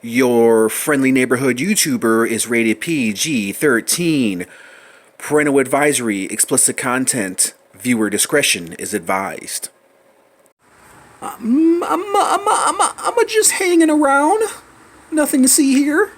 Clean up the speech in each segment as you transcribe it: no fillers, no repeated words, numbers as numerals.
Your friendly neighborhood YouTuber is rated PG-13. Parental advisory, explicit content. Viewer discretion is advised. I'm just hanging around. Nothing to see here.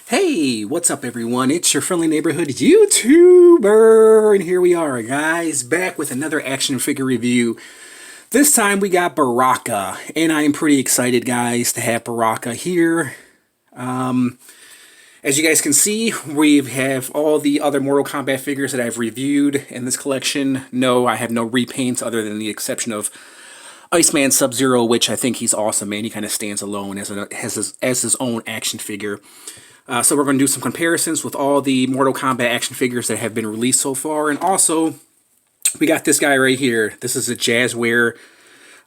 Hey, what's up everyone? It's your friendly neighborhood YouTuber, and here we are, guys, back with another action figure review. This time we got Baraka, and I am pretty excited, guys, to have Baraka here. As you guys can see, we have all the other Mortal Kombat figures that I've reviewed in this collection. No, I have no repaints other than the exception of Iceman Sub-Zero, which I think he's awesome, man. He kind of stands alone as his own action figure. So we're going to do some comparisons with all the Mortal Kombat action figures that have been released so far. And also, we got this guy right here. This is a Jazzware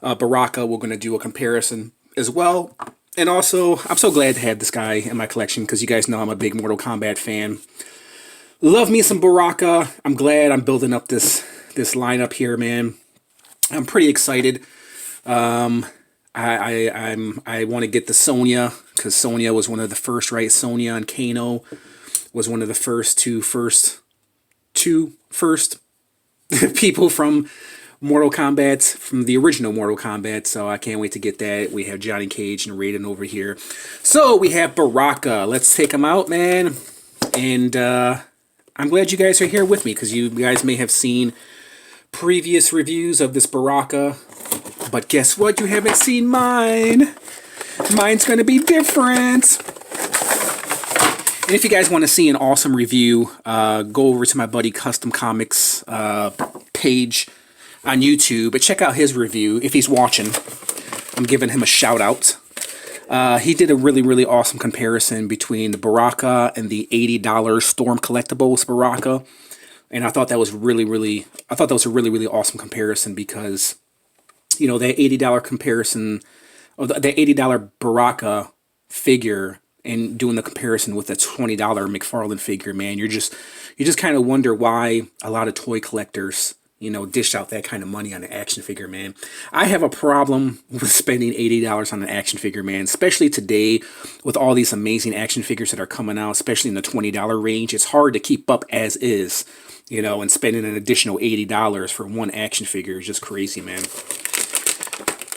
Baraka. We're going to do a comparison as well. And also, I'm so glad to have this guy in my collection because you guys know I'm a big Mortal Kombat fan. Love me some Baraka. I'm glad I'm building up this lineup here, man. I'm pretty excited. I want to get the Sonya, because Sonya was one of the first, right? Sonya and Kano was one of the first people from Mortal Kombat, from the original Mortal Kombat, so I can't wait to get that. We have Johnny Cage and Raiden over here. So we have Baraka. Let's take him out, man. And I'm glad you guys are here with me, because you guys may have seen previous reviews of this Baraka. But guess what? You haven't seen mine. Mine's going to be different. And if you guys want to see an awesome review, go over to my buddy Custom Comics page on YouTube and check out his review if he's watching. I'm giving him a shout out. He did a really awesome comparison between the Baraka and the $80 Storm Collectibles Baraka. And I thought that was a really awesome comparison because, you know, that $80 comparison, or the $80 Baraka figure, and doing the comparison with a $20 Mcfarlane figure, man, you just kind of wonder why a lot of toy collectors, you know, dish out that kind of money on an action figure, man. I have a problem with spending $80 on an action figure, man, especially today with all these amazing action figures that are coming out, especially in the $20 range. It's hard to keep up as is, you know, and spending an additional $80 for one action figure is just crazy, man.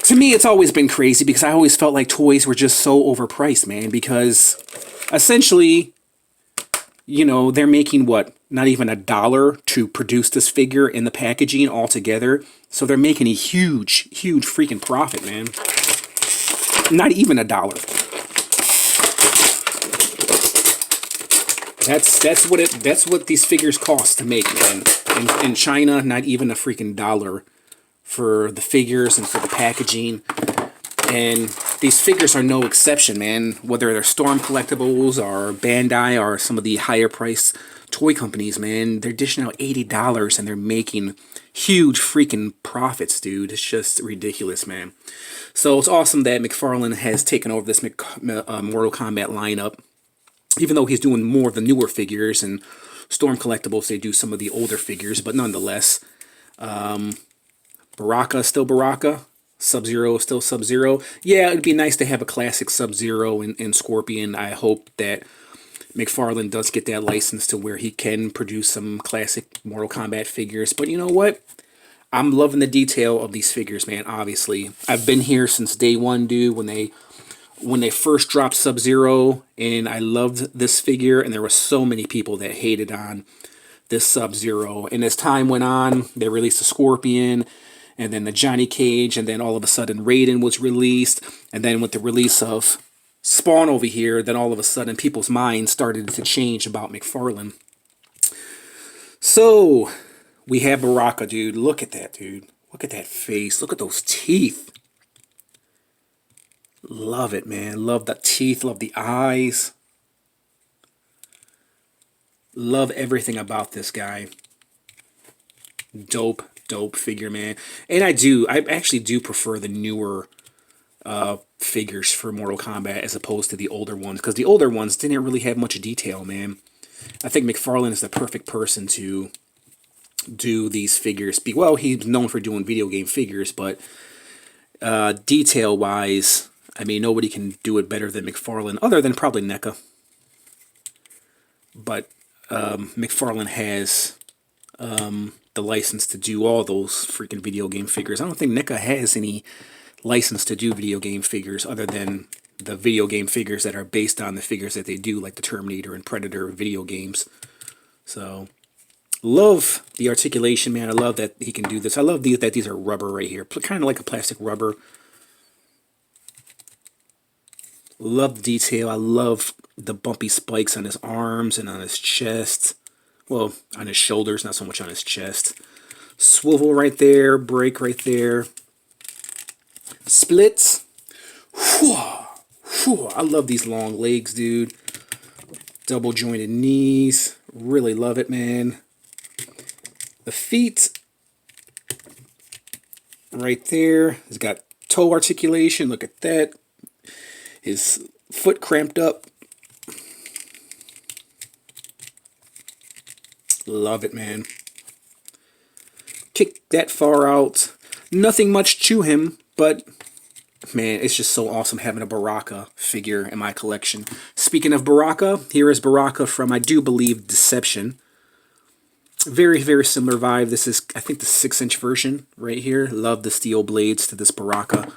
To me, it's always been crazy because I always felt like toys were just so overpriced, man, because essentially, you know, they're making, what, not even $1 to produce this figure in the packaging altogether. So they're making a huge freaking profit, man. Not even $1. That's what these figures cost to make, man. In China, not even a freaking $1 for the figures and for the packaging. And these figures are no exception, man. Whether they're Storm Collectibles or Bandai or some of the higher priced toy companies, man, they're dishing out $80 and they're making huge freaking profits, dude. It's just ridiculous, man. So it's awesome that Mcfarlane has taken over this Mortal Kombat lineup. Even though he's doing more of the newer figures, and Storm Collectibles, they do some of the older figures, but nonetheless, Baraka is still Baraka. Sub-Zero is still Sub-Zero. Yeah, it'd be nice to have a classic Sub-Zero and Scorpion. I hope that Mcfarlane does get that license to where he can produce some classic Mortal Kombat figures. But you know what? I'm loving the detail of these figures, man, obviously. I've been here since day one, dude, when they first dropped Sub-Zero, and I loved this figure, and there were so many people that hated on this Sub-Zero. And as time went on, they released the Scorpion, and then the Johnny Cage, and then all of a sudden Raiden was released, and then with the release of Spawn over here, then all of a sudden people's minds started to change about Mcfarlane. So, we have Baraka, dude. Look at that, dude. Look at that face. Look at those teeth. Love it, man. Love the teeth. Love the eyes. Love everything about this guy. Dope figure, man. And I actually do prefer the newer figures for Mortal Kombat as opposed to the older ones, because the older ones didn't really have much detail, man. I think Mcfarlane is the perfect person to do these figures. Well, he's known for doing video game figures, but detail-wise, I mean, nobody can do it better than Mcfarlane, other than probably NECA. But Mcfarlane has the license to do all those freaking video game figures. I don't think NECA has any license to do video game figures other than the video game figures that are based on the figures that they do, like the Terminator and Predator video games. So, love the articulation, man. I love that he can do this. I love that these are rubber right here, kind of like a plastic rubber. Love the detail. I love the bumpy spikes on his arms and on his chest. Well, on his shoulders, not so much on his chest. Swivel right there, break right there. Splits. Whew. Whew. I love these long legs, dude. Double jointed knees. Really love it, man. The feet. Right there. He's got toe articulation. Look at that. His foot cramped up. Love it, man. Kick that far out. Nothing much to him, but man, it's just so awesome having a Baraka figure in my collection. Speaking of Baraka, here is Baraka from, I do believe, Deception. Very, very similar vibe. This is, I think, the 6-inch version right here. Love the steel blades to this Baraka.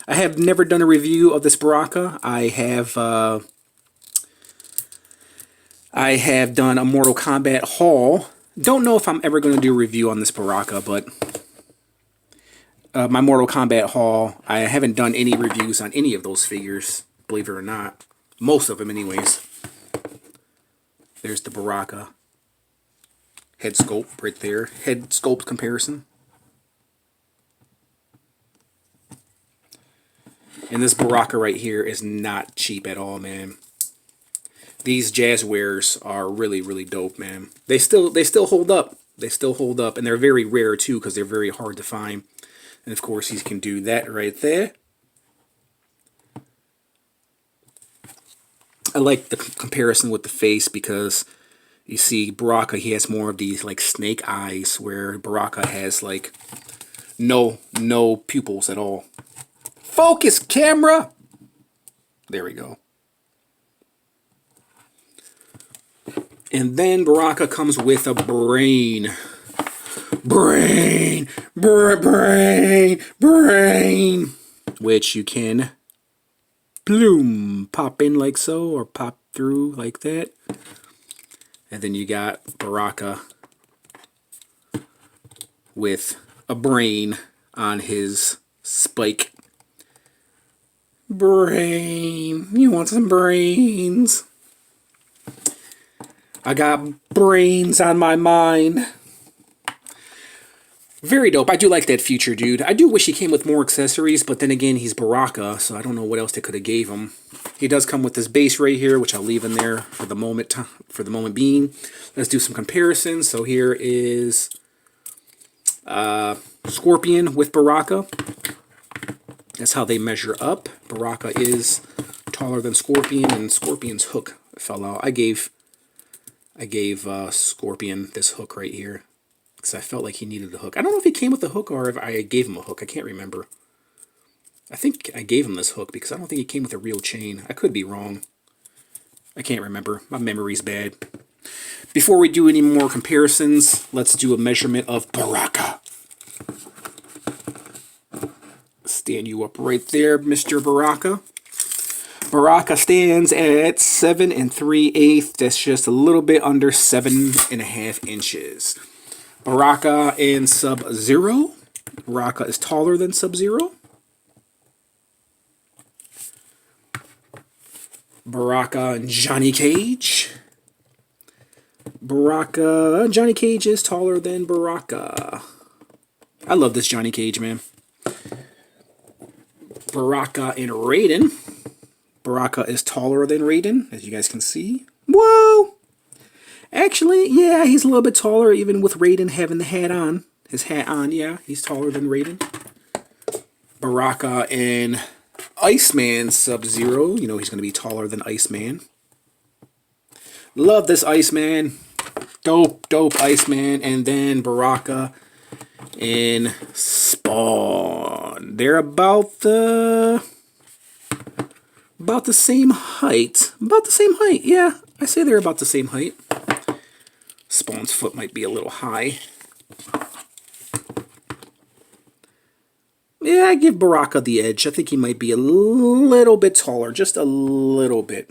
I have never done a review of this Baraka. I have done a Mortal Kombat haul. Don't know if I'm ever going to do a review on this Baraka, but my Mortal Kombat haul, I haven't done any reviews on any of those figures, believe it or not. Most of them anyways. There's the Baraka. Head sculpt right there. Head sculpt comparison. And this Baraka right here is not cheap at all, man. These Jazzwares are really, really dope, man. They still hold up. They still hold up, and they're very rare too because they're very hard to find. And of course, he can do that right there. I like the comparison with the face because you see Baraka, he has more of these like snake eyes, where Baraka has like no pupils at all. Focus, camera! There we go. And then Baraka comes with a brain. Brain! Brain! Which you can bloom, pop in like so, or pop through like that. And then you got Baraka with a brain on his spike. Brain. You want some brains? I got brains on my mind. Very dope. I do like that future dude. I do wish he came with more accessories, but then again, he's Baraka, so I don't know what else they could have gave him. He does come with this base right here, which I'll leave in there for the moment being. Let's do some comparisons. So here is Scorpion with Baraka. That's how they measure up. Baraka is taller than Scorpion, and Scorpion's hook fell out. I gave Scorpion this hook right here because I felt like he needed a hook. I don't know if he came with a hook or if I gave him a hook. I can't remember. I think I gave him this hook because I don't think he came with a real chain. I could be wrong. I can't remember. My memory's bad. Before we do any more comparisons, let's do a measurement of Baraka. Stand you up right there, Mr. Baraka. Baraka stands at 7 3/8. That's just a little bit under 7.5 inches. Baraka and Sub-Zero. Baraka is taller than Sub-Zero. Baraka and Johnny Cage. Johnny Cage is taller than Baraka. I love this Johnny Cage, man. Baraka and Raiden. Baraka is taller than Raiden, as you guys can see. Whoa! Actually, yeah, he's a little bit taller, even with Raiden having the hat on. His hat on, yeah, he's taller than Raiden. Baraka and Iceman Sub-Zero. You know he's going to be taller than Iceman. Love this Iceman. Dope, dope Iceman. And then Baraka and Spawn. They're about the same height. About the same height, yeah. I say they're about the same height. Spawn's foot might be a little high. Yeah, I give Baraka the edge. I think he might be a little bit taller. Just a little bit.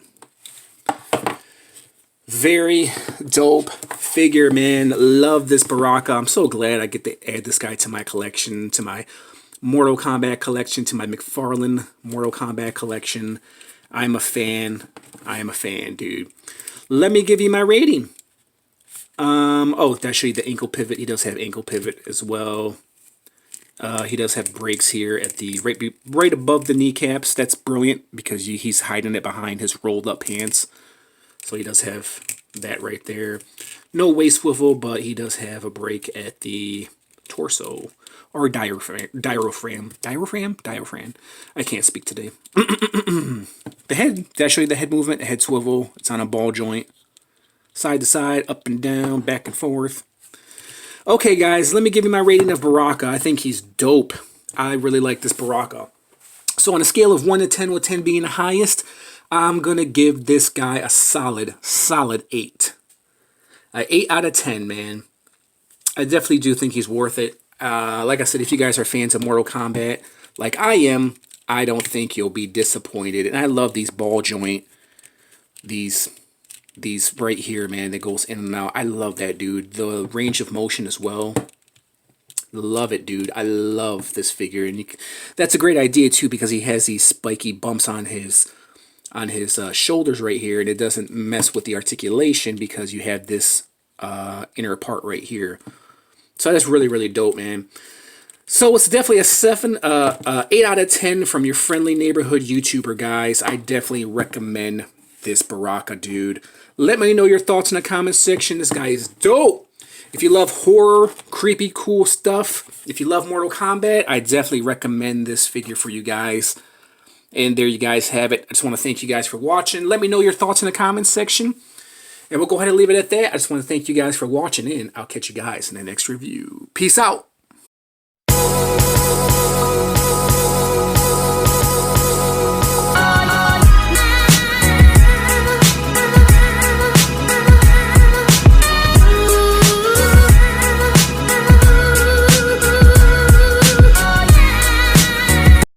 Very dope figure, man. Love this Baraka. I'm so glad I get to add this guy to my collection, to my Mortal Kombat collection, to my Mcfarlane Mortal Kombat collection. I'm a fan. I am a fan, dude. Let me give you my rating. Oh, did I show you the ankle pivot? He does have ankle pivot as well. He does have brakes here at the right above the kneecaps. That's brilliant because he's hiding it behind his rolled up pants. So he does have that right there. No waist swivel, but he does have a brake at the torso. Or diaphragm. I can't speak today. The head. Did I show you the head movement? The head swivel. It's on a ball joint. Side to side, up and down, back and forth. Okay, guys, let me give you my rating of Baraka. I think he's dope. I really like this Baraka. So on a scale of 1 to 10, with 10 being the highest, I'm going to give this guy a solid 8. 8 out of 10, man. I definitely do think he's worth it. Like I said, if you guys are fans of Mortal Kombat, like I am, I don't think you'll be disappointed. And I love these ball joint, these right here, man, that goes in and out. I love that, dude. The range of motion as well. Love it, dude. I love this figure. And that's a great idea, too, because he has these spiky bumps on his shoulders right here, and it doesn't mess with the articulation because you have this inner part right here. So that's really, really dope, man. So it's definitely a 8 out of 10 from your friendly neighborhood YouTuber, guys. I definitely recommend this Baraka, dude. Let me know your thoughts in the comment section. This guy is dope. If you love horror, creepy, cool stuff, if you love Mortal Kombat, I definitely recommend this figure for you guys. And there you guys have it. I just want to thank you guys for watching. Let me know your thoughts in the comments section. And we'll go ahead and leave it at that. I just want to thank you guys for watching, and I'll catch you guys in the next review. Peace out.